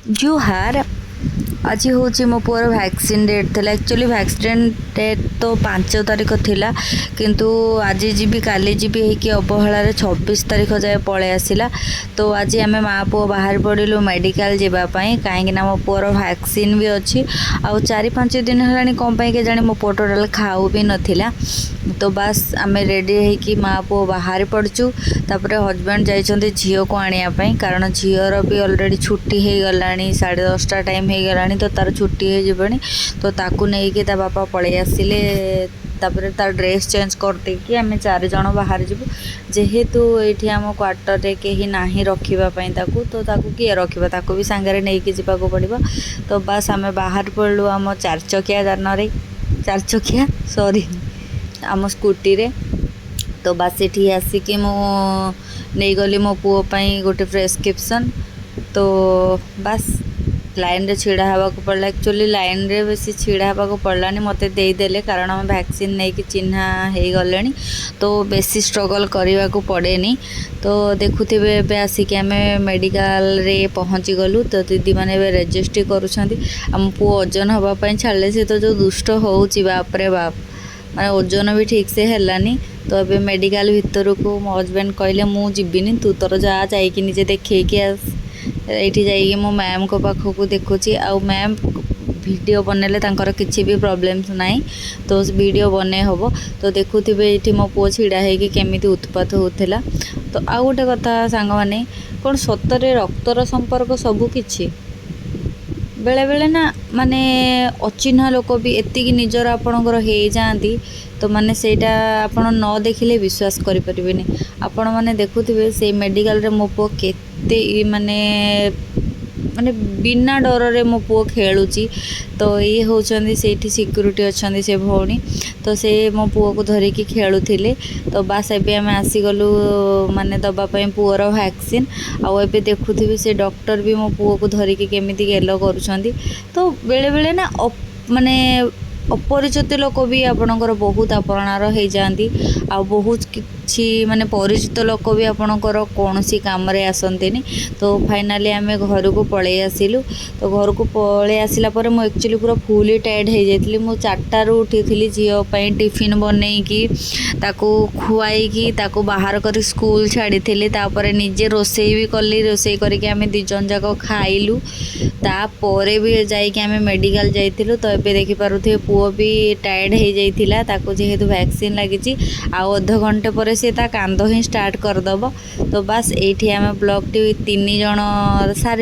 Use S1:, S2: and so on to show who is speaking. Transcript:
S1: जुहार आज हूँ मो पुअर वैक्सीन डेट थी एक्चुअली वैक्सीन डेट तो 5 तारीख थिला किंतु आज जी काली जी होगी अवहेलार 26 तारीख जाए पलि आसला। तो आज आम माँ पुओ बाहर पड़ू मेडिकल जावाई कहीं मो पुअर वैक्सीन भी अच्छी आ 4-5 दिन है कौन के जाने मो पुओ टोटाल खाऊ भी नाला। तो बस आम रेडी होगी माँ पुओ बाहर पड़चु तापर हजबैंड जाइए झील को आने कारण झीर भी अलरेडी छुट्टी हो गला 10:30 टाइम हो गला तो तार छुट्टी हो जीवनी। तो ताकू नहीं कि ता बापा पलि आसिले तापर तार ड्रेस चेंज कर देकी आम 4 जन बाहर जीवु जेहेतु ये आम क्वार्टर रे कहीं ना रखापी तो ताकू किए रखा ताकू भी सांगे नहीं कि जावाक पड़ो। तो बस आम बाहर पड़ू आम 4 चकिया जान 4 चकिया सॉरी आम स्कूटी रे। तो बस ये आसिकी मु नहीं गली मो पुओ गोटे प्रेस्क्रिप्शन। तो बस लाइन रे छिड़ा हवा को पड़ला एक्चुअली लाइन रे बेसी छिड़ा हवा को पड़लानी मते देदेले कारण हम वैक्सीन नहीं कि चिन्हा हो गले तो बेसी स्ट्रगल करने को पड़ेनी। तो देखुथिबे एबे आसिक आम मेडिकल रे पहुँची गलु। तो दीदी मैंने रेजिस्ट्री करुछंती आम पुओ ओजन हवापाई छाड़े से तो जो दुष्ट होउची बाप रे बाप माने ओजन भी ठीक से हेलानी। तो अबे मेडिकल भितर को मो हजबैंड कहले मु जीविनी तू तोर जा जाइए निजे देखेकी आस ये जाइए मो मैम को पाखक देखुची आ मैम वीडियो बनैले तांकर किसी भी प्रॉब्लम्स नाई तो वीडियो बने हम। तो देखुथिबे ये मो पुओ छिड़ा होगी केमिति उत्पात होता। तो आउ गोटे कथा सांग माने कौन सतरे रक्तर संपर्क सबू किछि बेले बेले ना माने अचिन्हा लोक भी एतिकी निजर आपणकर हो जाती तो माने सेटा आपण न देखिले विश्वास करें। आपण माने देखुथिबे से मेडिकल रे मो पुओ केते माने माने बिना डर रे मो पुओ खेलुची। तो ये होचंदी सेठी सिक्यूरिटी अच्छंदी से भौणी तो से मो पुओ को धरिकी खेलुथिले। तो बस एबे आम आसीगलु माने दबापाई पुओर वैक्सीन आउ एबे देखुथिबे से डॉक्टर भी मो पुओ को धरिकी केमिति गेलो करूछंदी। तो बेले बेले ना माने अपरिचित लोक भी आपणकर बहुत आपणार हो जाती आ बहुत किसी माने परिचित लोक भी आपणकर कौन काम रे आसंतीनी। तो फाइनाली आम घर को पलि आसिलु। तो घर को पलि आसिला पर मु एक्चुअली पूरा फुली टायर्ड हो जाइली। मु 4टारू उठी झील टिफिन बनईकी ताकू खुआईकी ताकू बाहर कर स्कूल छाड़ी तापर निजे रोसई भी कली रोसई करके आम 2 जन जाक खाइलु। तापर भी जाइए आम मेडिकल जाइलु। तो ये देखिपे पुओ भी टायर्ड हो जाइथिला ताकू जेहेतु वैक्सीन लगी आ अध घंटे पर से ता कांद ही स्टार्ट करदब। तो बस ये आम ब्लॉग टी 3 जन सारी